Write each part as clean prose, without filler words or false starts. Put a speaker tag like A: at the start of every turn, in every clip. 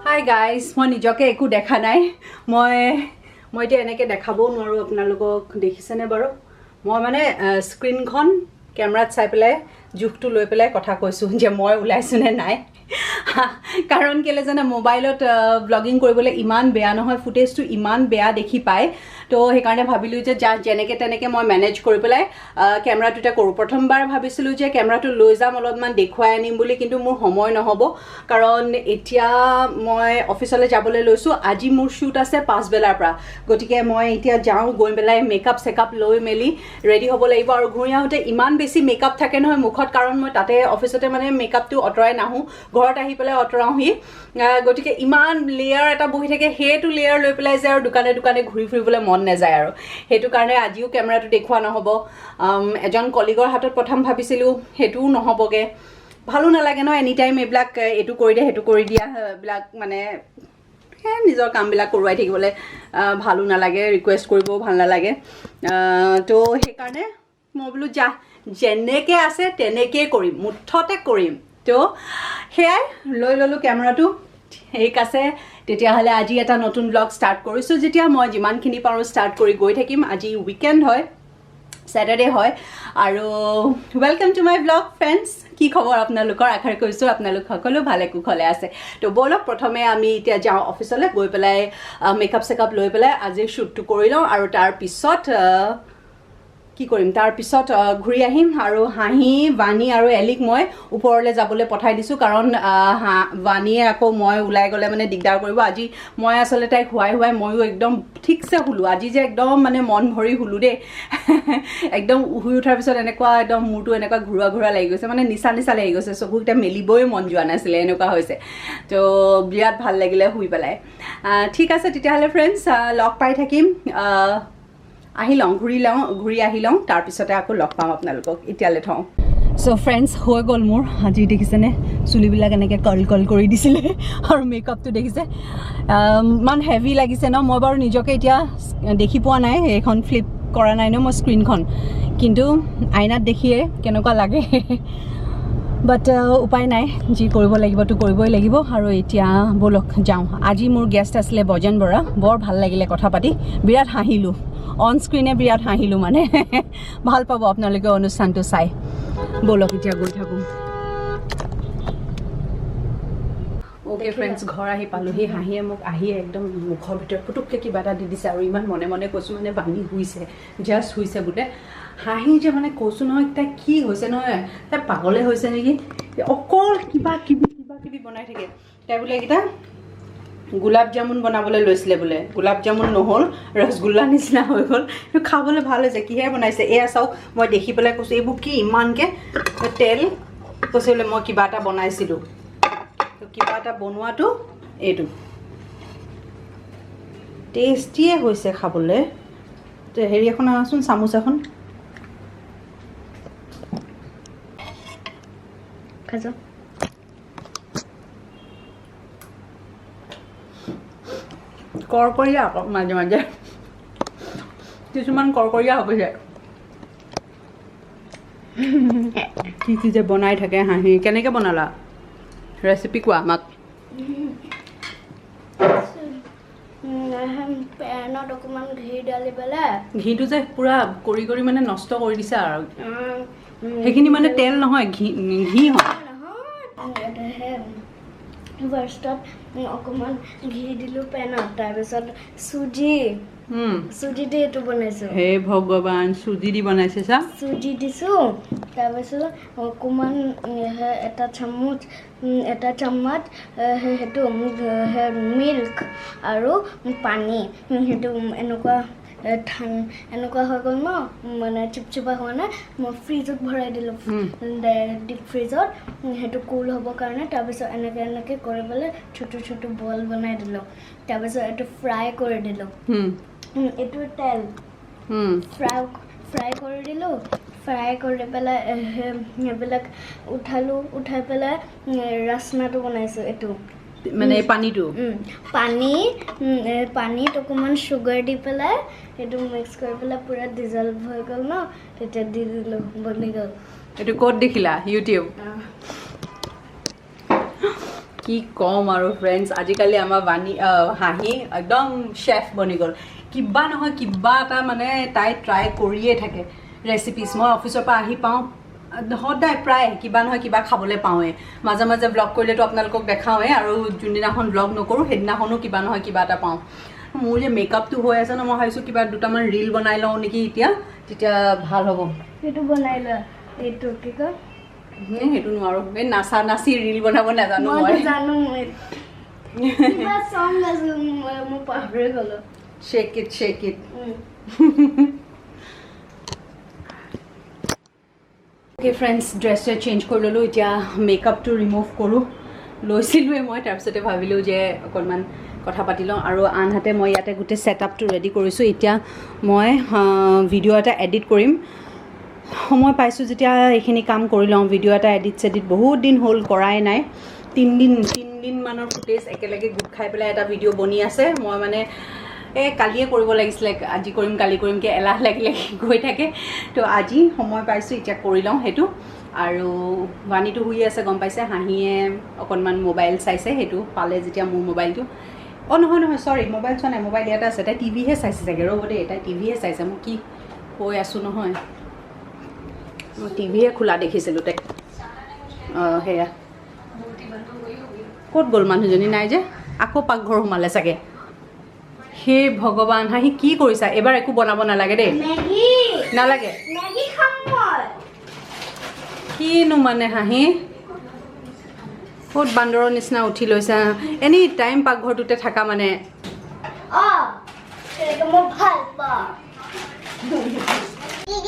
A: Hi guys, মই নিজকে একো দেখা নাই মই এতিয়া এনেকে দেখাবও নোৱাৰো আপোনালোকক দেখিছেনে বাৰু মই মানে স্ক্ৰিনখন কেমেৰাত চাই পেলাই জুখটো লৈ পেলাই কথা কৈছো যে মই ওলাইছনে নাই কাৰণ কেলে জানা মোবাইলত ব্লগিং কৰিবলৈ ইমান বেয়া নহয় ফুটেজটো ইমান বেয়া দেখি পায় তো সেই কাৰণে ভাবিলো যে যেনেকে তেনেকে মই মেনেজ কৰি পেলাই কেমেৰাটোতে কৰো প্ৰথমবাৰ ভাবিছিলো যে কেমেৰাটো লৈ যাম অলপমান দেখুৱাই আনিম বুলি কিন্তু মোৰ সময় নহব কাৰণ এতিয়া মই অফিচলৈ যাবলৈ লৈছো আজি মোৰ শুট আছে 5 বেলাৰ পৰা গটিকে মই এতিয়া যাও গৈ পেলাই মেকআপ সেকআপ লৈ মেলি ৰেডি হ'ব লাগিব আৰু ঘুৰিয়া হতে ইমান বেছি মেকআপ থাকে নহয় মুখত কাৰণ মই তাতে অফিচতে মানে মেকআপটো অটৰাই নাহো ঘৰত আহি পেলাই অটৰাওহি গটিকে ইমান লেয়াৰ এটা বহি থাকে হেতু লেয়াৰ লৈ পেলাই যে আৰু দোকানে দোকানে ঘুৰি ফুৰিবলৈ মন নাযায় আৰু হেতু কাৰণে আজিও কেমেৰাটো দেখুৱা নহব এজন কলিগৰ হাতত প্ৰথম ভাবিছিলো হেতু নহবগে ভালো নালাগে ন এনি টাইম এবিলাক এটু কৰি দে হেতু কৰি দিয়া বিলাক মানে নিজৰ কামবিলাক কৰোৱাই থাকিবলৈ ভালো নালাগে ৰিকুৱেষ্ট কৰিবও ভাল নালাগে তো সেই কাৰণে মই বলো যা যেনেকে আছে তেনেকে কৰিম মুঠতে কৰিম তো হেয়াই লৈ ললো কেমেৰাটো ঠিক আছে তেতিয়াহলে আজি এটা নতুন ব্লগ ষ্টাৰ্ট কৰিছো যেতিয়া মই যিমানখিনি পাৰো ষ্টাৰ্ট কৰি গৈ থাকিম আজি উইকেণ্ড হয় Saturday হয় আৰু welcome to my blog friends কি খবৰ আপোনালোকৰ আশা কৰিছো আপোনালোক সকলো ভালে কুশলে আছে তো বলক প্ৰথমে আমি এতিয়া যাও অফিচলৈ গৈ পেলাই মেকআপ সেকআপ লৈ পেলাই আজি শুটটো কৰি লওঁ আৰু তাৰ পিছত কি কৰিম তাৰ পিছত ঘুৰি আহিম আৰু হাঁহি বানি আৰু এলিক মই ওপৰলৈ যাবলৈ পঠাই দিছো কাৰণ বানিয়ে আকৌ মই ওলাই গলে মানে দিগদাৰ কৰিব আজি মই আসলে তাই খুৱাই ময়ো একদম ঠিকছে হুলু আজি যে একদম মানে মন ভৰি হুলু দে একদম শুই উঠাৰ পিছত এনেকুৱা একদম মূৰটো এনেকুৱা ঘুৰা লাগি গৈছে মানে নিচা লাগি গৈছে চকুকেইটা মেলিবই মন যোৱা নাছিলে এনেকুৱা হৈছে তো বিৰাট ভাল লাগিলে শুই পেলাই ঠিক আছে তেতিয়াহলে ফ্ৰেন্ডস লগ পাই থাকিম আহি লওঁ ঘুৰি আহি লওঁ তাৰ পিছতে আকৌ লগ পাম আপোনালোকক এতিয়ালে থওঁ সো ফ্ৰেন্ডস হৈ গ'ল মোৰ আজি দেখিছেনে চুলিবিলাক এনেকৈ কল কৰি দিছিলে আৰু মেকআপটো দেখিছে মান হেভি লাগিছে ন মই বাৰু নিজকে এতিয়া দেখি পোৱা নাই এইখন ফ্লিপ কৰা নাই ন মই স্ক্ৰিনখন কিন্তু আইনাত দেখিয়ে কেনেকুৱা লাগে বাট উপায় নাই যি কৰিব লাগিবতো কৰিবই লাগিব আৰু এতিয়া বলক যাওঁ আজি মোৰ গেষ্ট আছিলে বজন বৰা বৰ ভাল লাগিলে কথা পাতি বিৰাট হাঁহিলো অন স্ক্ৰিনে বিৰাট হাঁহিলো মানে ভাল পাব আপোনালোকে অনুষ্ঠানটো চাই বলক এতিয়া গৈ থাকো ওকে ফ্ৰেন্ডস ঘৰ আহি পালোহি হাঁহিয়ে মোক আহি একদম মুখৰ ভিতৰত পুটুককে কিবা এটা দি দিছে আৰু ইমান মনে কৈছো মানে বানি শুইছে জাষ্ট শুইছে বোলে হাঁহি যে মানে কৈছো নহয় তাই কি হৈছে নহয় তাই পাগলে হৈছে নেকি অকল কিবা কিবি বনাই থাকে তাই বোলে এটা গোলাপ জামুন বনাবলৈ লৈছিলে বোলে গোলাপ জামুন নহল ৰসগোল্লা নিচিনা হৈ গ'ল কিন্তু খাবলৈ ভাল হৈছে কিহে বনাইছে এয়া চাওক মই দেখি পেলাই কৈছো এইবোৰ কি ইমানকে তেল কৈছে বোলে মই কিবা এটা বনাইছিলো তো কিবা এটা বনোৱাটো এইটো টেষ্টিয়ে হৈছে খাবলৈ তো হেৰি এখন আছোন চামুচ এখন খাজা কৰকৰীয়া আকৌ মাজে কিছুমান কৰকৰীয়া হ'ব যায় কি যে বনাই থাকে হাঁহি কেনেকৈ বনালা ৰেচিপি কোৱা আমাক
B: পেনত অকমান ঘি ডালি পেলাই
A: ঘিটো যে পুৰা কৰি মানে নষ্ট কৰি দিছে আৰু সেইখিনি মানে তেল নহয় ঘি হয়
B: ফাৰ্ষ্টত অকমান ঘি দিলো পেনত তাৰপিছত চুজি দি এইটো বনাইছো
A: হে ভগৱান চুজি দি বনাইছে চা
B: চুজি দিছো তাৰপিছত অকমান এটা চামুচ সেইটো মিল্ক আৰু পানী সেইটো এনেকুৱা হৈ গ'ল ন মানে চিপচিপা হোৱা নাই মই ফ্ৰিজত ভৰাই দিলোঁ ডিপ ফ্ৰিজত সেইটো কুল হ'বৰ কাৰণে তাৰপিছত এনেকৈ কৰি পেলাই ছোট বল বনাই দিলোঁ তাৰপিছত এইটো ফ্ৰাই কৰি দিলোঁ এইটো তেল ফ্ৰাই কৰি দিলোঁ ফ্ৰাই কৰি পেলাই সেইবিলাক উঠাই পেলাই ৰাচনাটো বনাইছোঁ এইটো
A: মানে পানীটো
B: পানীত অকমান সুগাৰ দি পেলাই সেইটো মিক্স কৰি পেলাই পুৰা ডিজলভ হৈ গ'ল ন তেতিয়া দি দিলোঁ বনি গ'ল
A: এইটো ক'ত দেখিলা ইউটিউব কি কম আৰু ফ্ৰেণ্ডছ আজিকালি আমাৰ বাণী হাঁহি একদম চেফ বনি গ'ল কিবা নহয় কিবা এটা মানে তাই ট্ৰাই কৰিয়ে থাকে ৰেচিপিজ মই অফিচৰ পৰা আহি পাওঁ সদায় প্ৰায় কিবা নহয় কিবা খাবলৈ পাওঁৱে মাজে মাজে ব্লগ কৰিলেতো আপোনালোকক দেখাওঁৱে আৰু যোনদিনাখন ব্লগ নকৰোঁ সেইদিনাখনো কিবা নহয় কিবা এটা পাওঁ মোৰ যে মেকআপটো হৈ আছে ন মই ভাবিছোঁ কিবা দুটামান ৰীল বনাই লওঁ নেকি এতিয়া তেতিয়া ভাল হ'ব
B: সেইটো বনাই লোৱা এইটো কি কয়
A: সেইটো নোৱাৰোঁ এই নাচা নাচি ৰীল বনাব নাজানো মই
B: জানো কিবা সং আছে মই পাহৰি গ'লো
A: Shake it. Okay friends, dress change কৰি ললো এতিয়া মেকআপটো ৰিমুভ কৰোঁ লৈছিলোঁৱে মই তাৰপিছতে ভাবিলোঁ যে অকণমান কথা পাতি লওঁ আৰু আনহাতে মই ইয়াতে গোটেই ছেটআপটো ৰেডি কৰিছোঁ এতিয়া মই ভিডিঅ' এটা এডিট কৰিম সময় পাইছোঁ যেতিয়া এইখিনি কাম কৰি লওঁ ভিডিঅ' এটা এডিট বহুত দিন হ'ল কৰাই নাই 3 দিন মানৰ ফুটেজ একেলগে গোট খাই পেলাই এটা ভিডিঅ' বনি আছে মই মানে কালিয়ে কৰিব লাগিছিলে আজি কৰিম কালি কৰিমকৈ এলাহ লাগিলে গৈ থাকে তো আজি সময় পাইছোঁ এতিয়া কৰি লওঁ সেইটো আৰু বাণীটো শুই আছে গম পাইছে হাঁহিয়ে অকণমান মোবাইল চাইছে সেইটো পালে যেতিয়া মোৰ মোবাইলটো নহয় চৰি মোবাইল চোৱা নাই মোবাইল ইয়াতে আছে তাই টিভিহে চাইছে চাগে ৰ'ব দেই তাই টিভিহে চাইছে মই কি কৈ আছোঁ নহয় মই টিভিহে খোলা দেখিছিলোঁ তাইক সেয়া ক'ত গ'ল মানুহজনী নাই যে আকৌ পাকঘৰ সোমালে চাগে হে ভগৱান হাঁহি কি কৰিছা এবাৰ একো বনাব নালাগে দেই নালাগে কিনো মানে হাঁহি ক'ত বান্দৰৰ নিচিনা উঠি লৈছা এনি টাইম পাকঘৰটোতে থাকা মানে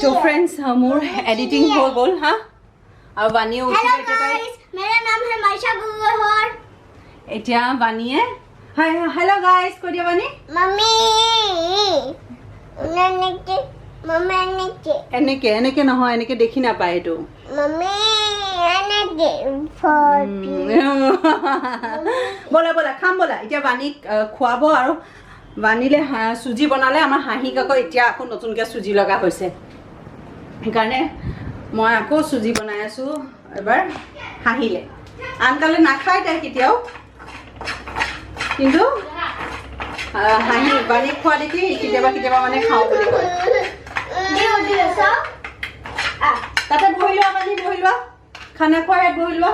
A: তো ফ্ৰেণ্ডছ মোৰ এডিটিং হৈ গ'ল হা আৰু বাণীয়ে এতিয়া বাণীয়ে হাই হেল্ল' গাইজ কৈ দিয়া বাণী এনেকে নহয় এনেকে দেখি নাপায় এইটো ব'লা খাম ব'লা এতিয়া বাণীক খুৱাব আৰু বাণীলে চুজি বনালে আমাৰ হাঁহিক আকৌ এতিয়া আকৌ নতুনকৈ চুজি লগা হৈছে সেইকাৰণে মই আকৌ চুজি বনাই আছোঁ এবাৰ হাঁহিলে আনকালে নাখায় তাই কেতিয়াও কিন্তু হাঁহি বাণীক খোৱা দেখি কেতিয়াবা মানে খাওঁ বুলি কয় তাতে বহি লোৱা বাণী বহি লোৱা খানা খোৱা ইয়াত বহি লোৱা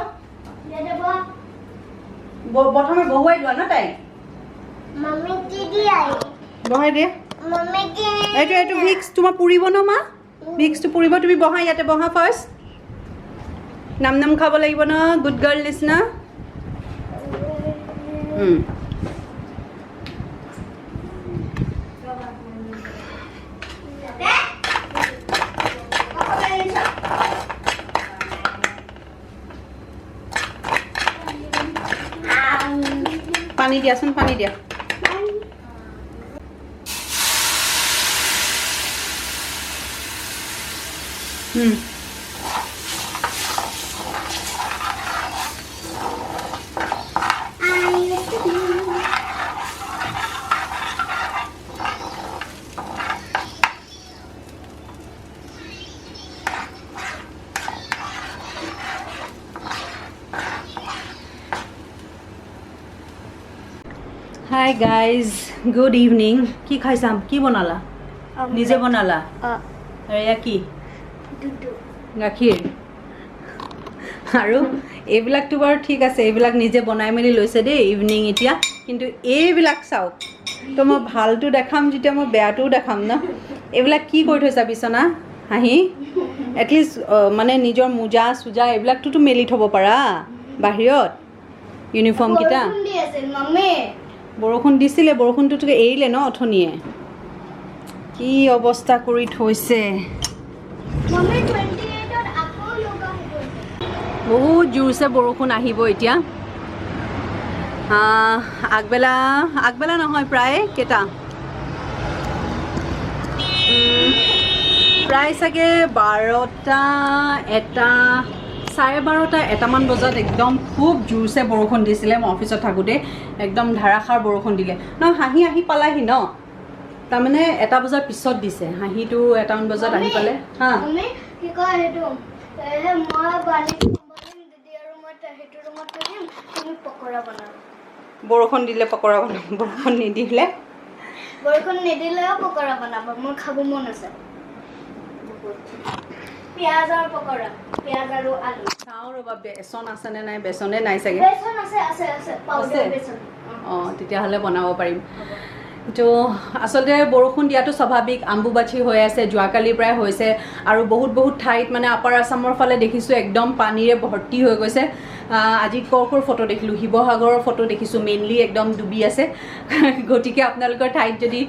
A: প্ৰথমে বহুৱাই লোৱা ন তাইক বহাই দিয়ে এইটো ভিক্স তোমাৰ পুৰিব ন মা ভিক্সটো পুৰিব তুমি বহা ইয়াতে বহা ফাৰ্ষ্ট নাম খাব লাগিব ন গুড গাৰ্ল নিচিনা পানী দিয়াচোন পানী দিয়া হাই গাইজ গুড ইভিনিং কি খাইছাম কি বনালা নিজে বনালা এয়া কি গাখীৰ আৰু এইবিলাকতো বাৰু ঠিক আছে এইবিলাক নিজে বনাই মেলি লৈছে দেই ইভিনিং এতিয়া কিন্তু এইবিলাক চাওক তো মই ভালটো দেখাম যেতিয়া মই বেয়াটোও দেখাম ন এইবিলাক কি কৰি থৈছা বিচনা হাঁহি এটলিষ্ট মানে নিজৰ মোজা চোজা এইবিলাকটোতো মেলি থ'ব পাৰা বাহিৰত ইউনিফৰ্মকেইটা বৰষুণ দিছিলে বৰষুণটোতো এৰিলে ন অথনিয়ে কি অৱস্থা কৰি থৈছে বহুত জোৰছে বৰষুণ আহিব এতিয়া আগবেলা নহয় প্ৰায় কেইটা প্ৰায় চাগে 12টা 1টা 12:30 1টামান বজাত একদম খুব জোৰছে বৰষুণ দিছিলে মই অফিচত থাকোঁতে একদম ধাৰাসাৰ বৰষুণ দিলে ন হাঁহি আহি পালাহি ন তাৰমানে 1টা বজাৰ পিছত দিছে হাঁহিটো 1টামান বজাত আহি পালে হা
B: আমি পকৰা বনাম
A: বৰষুণ দিলে পকৰা বনাম বৰষুণ নিদিলে
B: বৰষুণ নিদিলেও পকৰা বনাব মোৰ খাব মন আছে পিয়াজ আৰু পকৰা পিয়াজ আৰু আলু
A: চাওঁ ৰ'বা বেচন আছেনে নাই বেচনে নাই চাগে
B: বেচন আছে পাউডাৰ বেচন
A: তেতিয়াহ'লে বনাব পাৰিম তো আচলতে বৰষুণ দিয়াটো স্বাভাৱিক আম্বুবাচী হৈ আছে যোৱাকালিৰ পৰাই হৈছে আৰু বহুত ঠাইত মানে আপাৰ আছামৰ ফালে দেখিছোঁ একদম পানীৰে ভৰ্তি হৈ গৈছে আজি কৰ ফটো দেখিলোঁ শিৱসাগৰৰ ফটো দেখিছোঁ মেইনলি একদম ডুবি আছে গতিকে আপোনালোকৰ ঠাইত যদি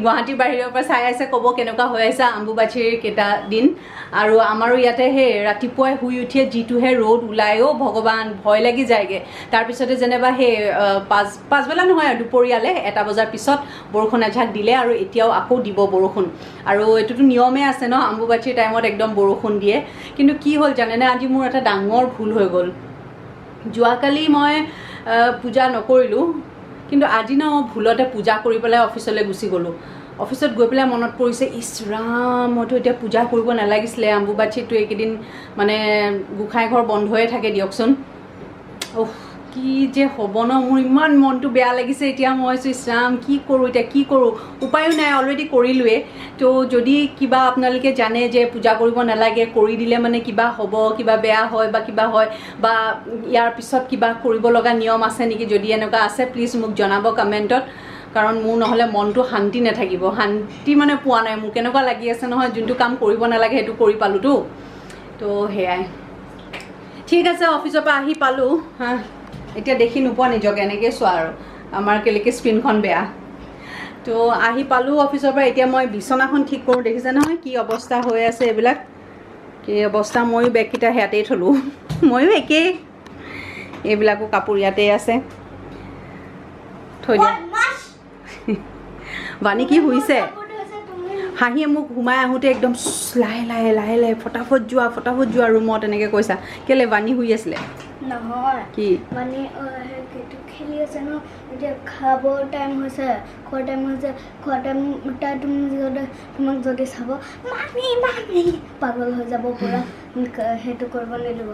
A: গুৱাহাটীৰ বাহিৰৰ পৰা চাই আছে ক'ব কেনেকুৱা হৈ আছে আম্বুবাচীৰ কেইটা দিন আৰু আমাৰো ইয়াতে সেই ৰাতিপুৱাই শুই উঠিয়ে যিটোহে ৰ'দ ওলায়ো ভগৱান ভয় লাগি যায়গৈ তাৰপিছতে যেনিবা সেই পাঁচবেলা নহয় আৰু দুপৰীয়ালে 1 বজাৰ পিছত বৰষুণ এঝাক দিলে আৰু এতিয়াও আকৌ দিব বৰষুণ আৰু এইটোতো নিয়মে আছে ন আম্বুবাচীৰ টাইমত একদম বৰষুণ দিয়ে কিন্তু কি হ'ল জানেনে আজি মোৰ এটা ডাঙৰ ভুল হৈ গ'ল যোৱাকালি মই পূজা নকৰিলোঁ কিন্তু আজি ন ভুলতে পূজা কৰি পেলাই অফিচলৈ গুচি গ'লোঁ অফিচত গৈ পেলাই মনত পৰিছে ইছ ৰাম মইতো এতিয়া পূজা কৰিব নালাগিছিলে আম্বুবাচীটো এইকেইদিন মানে গোঁসাই ঘৰ বন্ধয়ে থাকে দিয়কচোন কি যে হ'ব ন মোৰ ইমান মনটো বেয়া লাগিছে এতিয়া মই ইছ ৰাম কি কৰোঁ এতিয়া কি কৰোঁ উপায়ো নাই অলৰেডি কৰিলোৱে তো যদি কিবা আপোনালোকে জানে যে পূজা কৰিব নালাগে কৰি দিলে মানে কিবা হ'ব কিবা বেয়া হয় বা কিবা হয় বা ইয়াৰ পিছত কিবা কৰিব লগা নিয়ম আছে নেকি যদি এনেকুৱা আছে প্লিজ মোক জনাব কমেণ্টত কাৰণ মোৰ নহ'লে মনটো শান্তি নাথাকিব শান্তি মানে পোৱা নাই মোৰ কেনেকুৱা লাগি আছে নহয় যোনটো কাম কৰিব নালাগে সেইটো কৰি পালোঁতো তো সেয়াই ঠিক আছে অফিচৰ পৰা আহি পালোঁ হা এতিয়া দেখি নোপোৱা নিজকে এনেকৈ চোৱা আৰু আমাৰ কেলেকে স্ক্ৰীণখন বেয়া তো আহি পালোঁ অফিচৰ পৰা এতিয়া মই বিচনাখন ঠিক কৰোঁ দেখিছে নহয় কি অৱস্থা হৈ আছে এইবিলাক কি অৱস্থা ময়ো বেগকেইটা সেয়াতেই থলোঁ ময়ো একেই এইবিলাকো কাপোৰ ইয়াতেই আছে থৈ দিয়া বাণী কি শুইছে হাঁহিয়ে মোক সোমাই আহোঁতে একদম লাহে লাহে ফটাফট যোৱা ৰুমত এনেকৈ কৈছা কেলৈ বাণী শুই আছিলে
B: নহয়
A: কি
B: মানে খেলি আছে ন এতিয়া খাবৰ টাইম হৈছে খোৱাৰ টাইম তাই তোমাক যদি চাব মামি পাগল হৈ যাব পুৰা সেইটো কৰিব নিদিব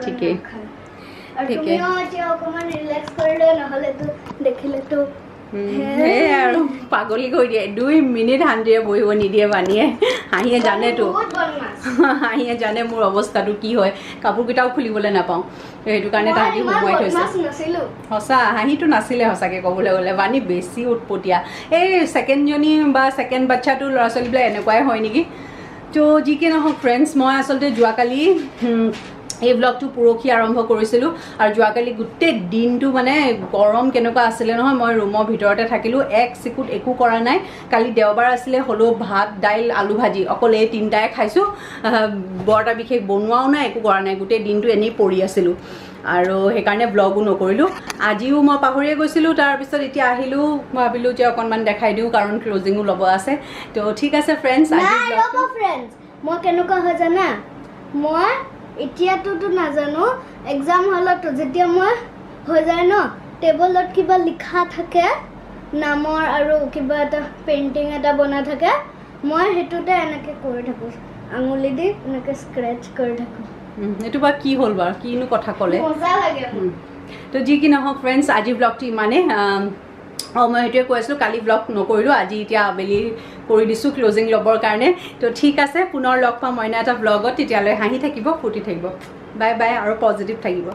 A: ঠিকেই
B: আৰু তুমিও এতিয়া অকণমান ৰিলেক্স কৰিলে নহ'লেতো দেখিলেতো
A: সেই আৰু পাগলী কৰি দিয়ে 2 মিনিট শান্তিৰে বহিব নিদিয়ে বাণীয়ে হাঁহিয়ে জানেতো হাঁহিয়ে জানে মোৰ অৱস্থাটো কি হয় কাপোৰকেইটাও খুলিবলৈ নাপাওঁ সেইটো কাৰণে তাহাঁতি সোমোৱাই থৈছে সঁচা হাঁহিটো নাছিলে সঁচাকৈ ক'বলৈ গ'লে বাণী বেছি উৎপতীয়া এই ছেকেণ্ডজনী বা ছেকেণ্ড বাচ্ছাটো ল'ৰা ছোৱালীবিলাক এনেকুৱাই হয় নেকি তো যি কি নহওক ফ্ৰেণ্ডছ মই আচলতে যোৱাকালি এই ব্লগটো পৰহি আৰম্ভ কৰিছিলোঁ আৰু যোৱাকালি গোটেই দিনটো মানে গৰম কেনেকুৱা আছিলে নহয় মই ৰুমৰ ভিতৰতে থাকিলোঁ এক চিকুট একো কৰা নাই কালি দেওবাৰ আছিলে হ'লেও ভাত দাইল আলু ভাজি অকল এই তিনিটাই খাইছোঁ বৰ এটা বিশেষ বনোৱাও নাই একো কৰা নাই গোটেই দিনটো এনেই পৰি আছিলোঁ আৰু সেইকাৰণে ব্লগো নকৰিলোঁ আজিও মই পাহৰিয়ে গৈছিলোঁ তাৰপিছত এতিয়া আহিলোঁ ভাবিলোঁ যে অকণমান দেখাই দিওঁ কাৰণ ক্লজিঙো ল'ব আছে তো ঠিক আছে ফ্ৰেণ্ডছ
B: মই কেনেকুৱা হয় জানা মই এতিয়াতো নাজানো এক্সাম হলতো যেতিয়া মই হৈ যায় ন টেবলত কিবা লিখা থাকে নামৰ আৰু কিবা এটা পেইণ্টিং এটা বনাই থাকে মই সেইটোতে এনেকৈ কৰি থাকোঁ আঙুলি দি এনেকৈ স্ক্ৰেচ কৰি থাকোঁ
A: এইটো বা কি হ'ল বাৰু কিনো কথা ক'লে
B: মজা লাগে
A: তো যি কি নহওক ফ্ৰেণ্ডছ আজিৰ ব্লগটো ইমানেই মই সেইটোৱে কৈ আছিলোঁ কালি ব্লগ নকৰিলোঁ আজি এতিয়া আবেলি কৰি দিছোঁ ক্লজিং ল'বৰ কাৰণে তো ঠিক আছে পুনৰ লগ পাম অন্য এটা ব্লগত তেতিয়ালৈ হাঁহি থাকিব ফূৰ্তি থাকিব বাই বাই আৰু পজিটিভ থাকিব